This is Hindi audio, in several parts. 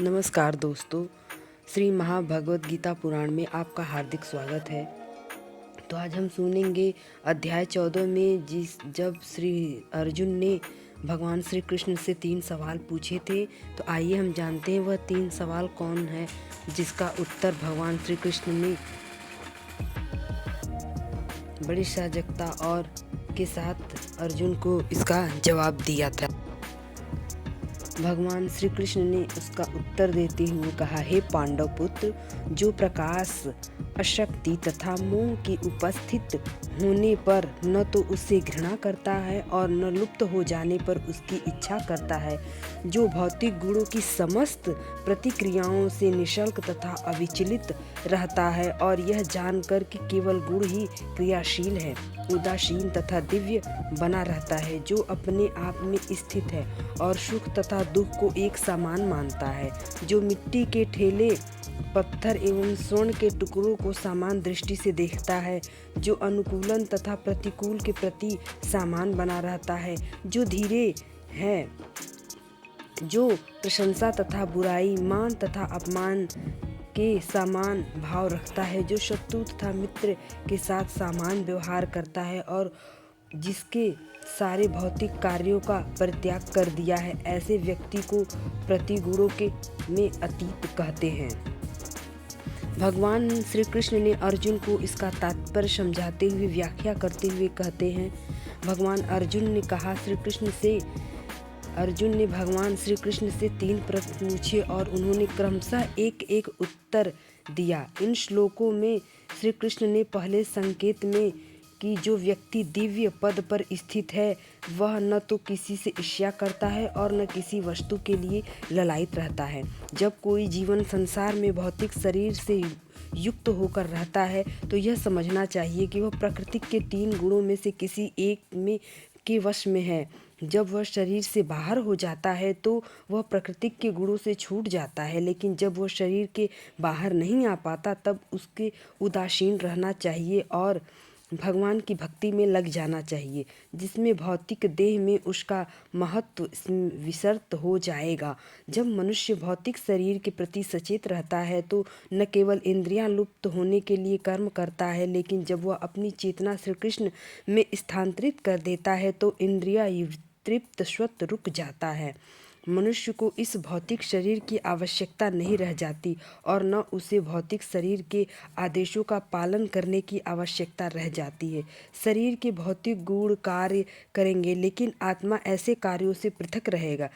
नमस्कार दोस्तों, श्री महाभगवत गीता पुराण में आपका हार्दिक स्वागत है। तो आज हम सुनेंगे अध्याय 14 में जब श्री अर्जुन ने भगवान श्री कृष्ण से 3 सवाल पूछे थे। तो आइए हम जानते हैं वह 3 सवाल कौन है जिसका उत्तर भगवान श्री कृष्ण ने बड़ी सजगता और के साथ अर्जुन को इसका जवाब दिया था। भगवान श्री कृष्ण ने उसका उत्तर देते हुए कहा, हे पांडव पुत्र, जो प्रकाश अशक्ति तथा मोह के उपस्थित होने पर न तो उससे घृणा करता है और न लुप्त हो जाने पर उसकी इच्छा करता है, जो भौतिक गुणों की समस्त प्रतिक्रियाओं से निशुल्क तथा अविचलित रहता है और यह जानकर कि केवल गुण ही क्रियाशील है, उदासीन तथा दिव्य बना रहता है, जो अपने आप में स्थित है और सुख तथा दुख को एक समान मानता है, जो मिट्टी के ठेले, पत्थर एवं स्वर्ण के टुकड़ों को समान दृष्टि से देखता है, जो अनुकूलन तथा प्रतिकूल के प्रति समान बना रहता है, जो धीरे है, जो प्रशंसा तथा बुराई, मान तथा अपमान के समान भाव रखता है, जो शत्रु तथा मित्र के साथ समान व्यवहार करता है और जिसके सारे भौतिक कार्यों का परित्याग कर दिया है, ऐसे व्यक्ति को प्रतिगुणों के में अतीत कहते हैं। भगवान श्री कृष्ण ने अर्जुन को इसका तात्पर्य समझाते हुए व्याख्या करते हुए कहते हैं, भगवान अर्जुन ने भगवान श्री कृष्ण से 3 प्रश्न पूछे और उन्होंने क्रमशः एक एक उत्तर दिया। इन श्लोकों में श्री कृष्ण ने पहले संकेत में कि जो व्यक्ति दिव्य पद पर स्थित है वह न तो किसी से ईर्ष्या करता है और न किसी वस्तु के लिए ललायित रहता है। जब कोई जीवन संसार में भौतिक शरीर से युक्त होकर रहता है तो यह समझना चाहिए कि वह प्रकृति के 3 गुणों में से किसी एक में के वश में है। जब वह शरीर से बाहर हो जाता है तो वह प्रकृति के गुणों से छूट जाता है, लेकिन जब वह शरीर के बाहर नहीं आ पाता तब उसके उदासीन रहना चाहिए और भगवान की भक्ति में लग जाना चाहिए, जिसमें भौतिक देह में उसका महत्व विसर्त हो जाएगा। जब मनुष्य भौतिक शरीर के प्रति सचेत रहता है तो न केवल इंद्रियां लुप्त होने के लिए कर्म करता है, लेकिन जब वह अपनी चेतना श्री कृष्ण में स्थानांतरित कर देता है तो इंद्रिया तृप्त स्वत रुक जाता है। मनुष्य को इस भौतिक शरीर की आवश्यकता नहीं रह जाती और न उसे भौतिक शरीर के आदेशों का पालन करने की आवश्यकता रह जाती है। शरीर के भौतिक गुण कार्य करेंगे, लेकिन आत्मा ऐसे कार्यों से पृथक रहेगा।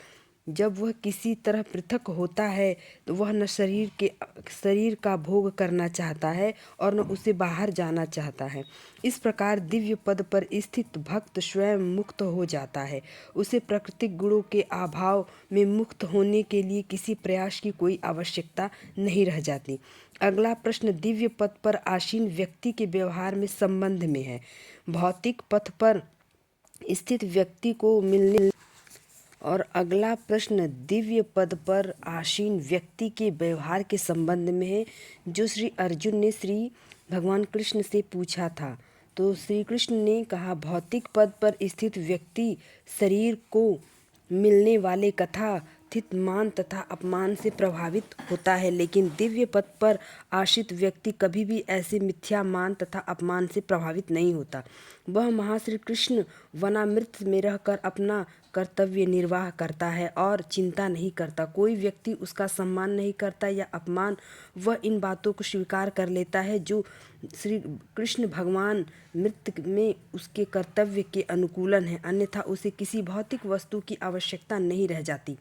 जब वह किसी तरह पृथक होता है तो वह न शरीर का भोग करना चाहता है और न उसे बाहर जाना चाहता है। इस प्रकार दिव्य पद पर स्थित भक्त स्वयं मुक्त हो जाता है। उसे प्राकृतिक गुणों के अभाव में मुक्त होने के लिए किसी प्रयास की कोई आवश्यकता नहीं रह जाती। अगला प्रश्न दिव्य पद पर आसीन व्यक्ति के व्यवहार में संबंध में है। भौतिक पथ पर स्थित व्यक्ति को मिलने और अगला प्रश्न दिव्य पद पर आसीन व्यक्ति के व्यवहार के संबंध में है, जो श्री अर्जुन ने श्री भगवान कृष्ण से पूछा था। तो श्री कृष्ण ने कहा, भौतिक पद पर स्थित व्यक्ति शरीर को मिलने वाले कथातीत मान तथा अपमान से प्रभावित होता है, लेकिन दिव्य पद पर आश्रित व्यक्ति कभी भी ऐसे मिथ्या मान तथा अपमान से प्रभावित नहीं होता। वह महाश्री कृष्ण वनामृत में रहकर अपना कर्तव्य निर्वाह करता है और चिंता नहीं करता। कोई व्यक्ति उसका सम्मान नहीं करता या अपमान, वह इन बातों को स्वीकार कर लेता है जो श्री कृष्ण भगवान मृत में उसके कर्तव्य के अनुकूलन है, अन्यथा उसे किसी भौतिक वस्तु की आवश्यकता नहीं रह जाती,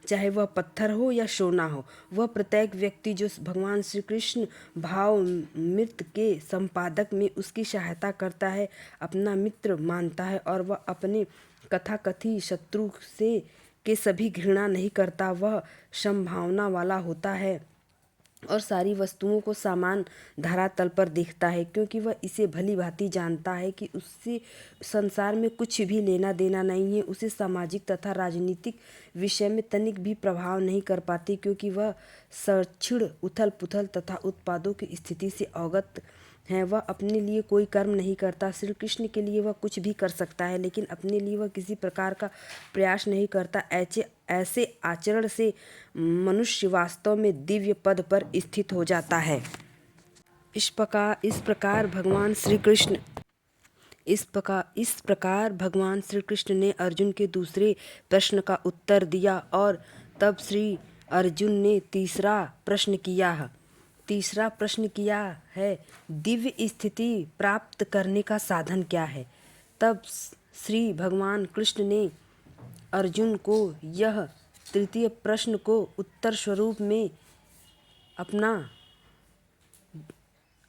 चाहे वह पत्थर हो या सोना हो। वह प्रत्येक व्यक्ति जो भगवान श्री कृष्ण भाव मृत के संपादक में उसकी सहायता करता है अपना मित्र मानता है और वह अपने कथाकथित शत्रु से के सभी घृणा नहीं करता। वह संभावना वाला होता है और सारी वस्तुओं को समान धरातल पर देखता है, क्योंकि वह इसे भली भांति जानता है कि उससे संसार में कुछ भी लेना देना नहीं है। उसे सामाजिक तथा राजनीतिक विषय में तनिक भी प्रभाव नहीं कर पाती, क्योंकि वह क्षीण उथल पुथल तथा उत्पादों की स्थिति से अवगत है वह अपने लिए कोई कर्म नहीं करता। श्री कृष्ण के लिए वह कुछ भी कर सकता है, लेकिन अपने लिए वह किसी प्रकार का प्रयास नहीं करता। ऐसे आचरण से मनुष्य वास्तव में दिव्य पद पर स्थित हो जाता है। इस प्रकार भगवान श्री कृष्ण ने अर्जुन के दूसरे प्रश्न का उत्तर दिया और तब श्री अर्जुन ने तीसरा प्रश्न किया है, दिव्य स्थिति प्राप्त करने का साधन क्या है। तब श्री भगवान कृष्ण ने अर्जुन को यह तृतीय प्रश्न को उत्तर स्वरूप में अपना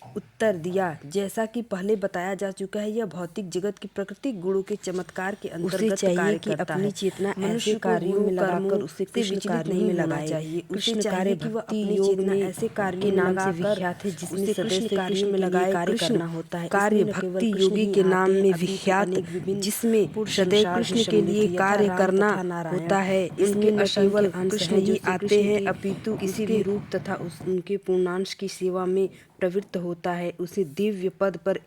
उत्तर दिया। जैसा कि पहले बताया जा चुका है, यह भौतिक जगत की प्राकृतिक गुणों के चमत्कार के अंतर्गत कार्य करता है। अपनी चेतना मनुष्य ऐसे कार्यों में लगाकर उसे कृष्ण कार्य नहीं होना चाहिए। कृष्ण उसे कार्य चाहिए कि वह भक्ति अपनी योग चेतना में ऐसे कार्यों के में नाम से लगाकर विख्यात है, जिसमें उसे सदैव कृष्ण श्री कार्य कृष्ण में के लिए लगाए। कार्य कृष्ण करना होता है। कार्य इसमें न केवल भक्ति कृष्ण योगी ही के आते नाम हैं, में अपितु विख्यात, अनेक विभिन्न जिसमें पूर्ण सदैव संसार कृष्ण भी के सम्मिलित लिए हैं, यथा कार्य राम करना तथा नारायण। होता है। इसमें इसमें न न केवल केवल अंश कृष्ण हैं, ही जो श्री आते कृष्ण हैं, के अपितु किसी भी रूप तथा उनके पूर्णांश की सेवा में प्रवृत्त होता है। उसे दिव्य पद पर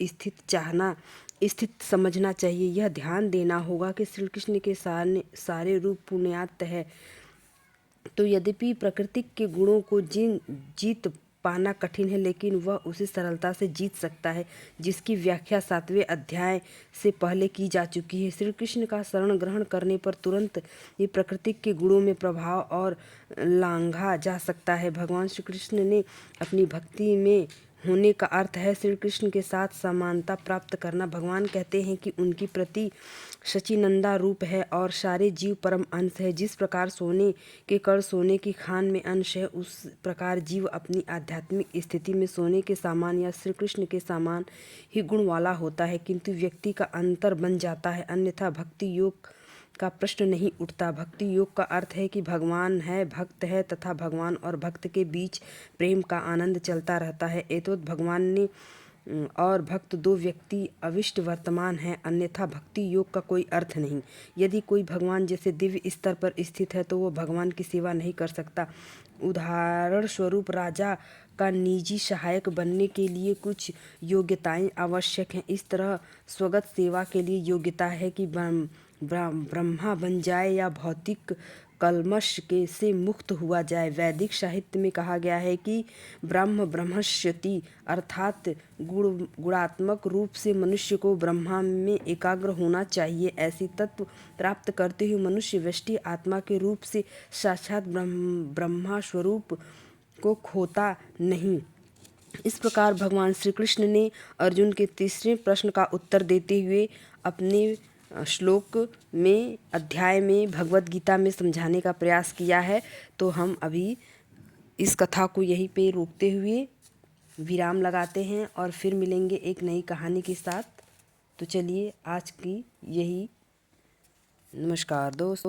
स्थित समझना चाहिए। यह ध्यान देना होगा कि श्री कृष्ण के सारे रूप पुण्यात्म है। तो यद्यपि प्रकृति के गुणों को जीत पाना कठिन है, लेकिन वह उसे सरलता से जीत सकता है, जिसकी व्याख्या 7वें अध्याय से पहले की जा चुकी है। श्री कृष्ण का शरण ग्रहण करने पर तुरंत ये प्रकृति के गुणों में प्रभाव और लांघा जा सकता है। भगवान श्री कृष्ण ने अपनी भक्ति में होने का अर्थ है श्री कृष्ण के साथ समानता प्राप्त करना। भगवान कहते हैं कि उनकी प्रति सच्चिदानंद रूप है और सारे जीव परम अंश है। जिस प्रकार सोने के कण सोने की खान में अंश है, उस प्रकार जीव अपनी आध्यात्मिक स्थिति में सोने के समान या श्री कृष्ण के समान ही गुण वाला होता है, किंतु व्यक्ति का अंतर बन जाता है, अन्यथा भक्ति योग का प्रश्न नहीं उठता। भक्ति योग का अर्थ है कि भगवान है, भक्त है तथा भगवान और भक्त के बीच प्रेम का आनंद चलता रहता है। एतद् भगवान ने और भक्त दो व्यक्ति अविष्ट वर्तमान हैं, अन्यथा भक्ति योग का कोई अर्थ नहीं। यदि कोई भगवान जैसे दिव्य स्तर पर स्थित है तो वह भगवान की सेवा नहीं कर सकता। उदाहरण स्वरूप राजा का निजी सहायक बनने के लिए कुछ योग्यताएं आवश्यक हैं। इस तरह स्वगत सेवा के लिए योग्यता है कि ब्रह्मा बन जाए या भौतिक कल्मश के से मुक्त हुआ जाए। वैदिक साहित्य में कहा गया है कि ब्रह्मस्यति, अर्थात गुणात्मक रूप से मनुष्य को ब्रह्मा में एकाग्र होना चाहिए। ऐसी तत्व प्राप्त करते हुए मनुष्य व्यष्टि आत्मा के रूप से साक्षात ब्रह्मा स्वरूप को खोता नहीं। इस प्रकार भगवान श्री कृष्ण ने अर्जुन के तीसरे प्रश्न का उत्तर देते हुए अपने श्लोक में अध्याय में भगवत गीता में समझाने का प्रयास किया है। तो हम अभी इस कथा को यहीं पे रोकते हुए विराम लगाते हैं और फिर मिलेंगे एक नई कहानी के साथ। तो चलिए आज की यही, नमस्कार दोस्तों।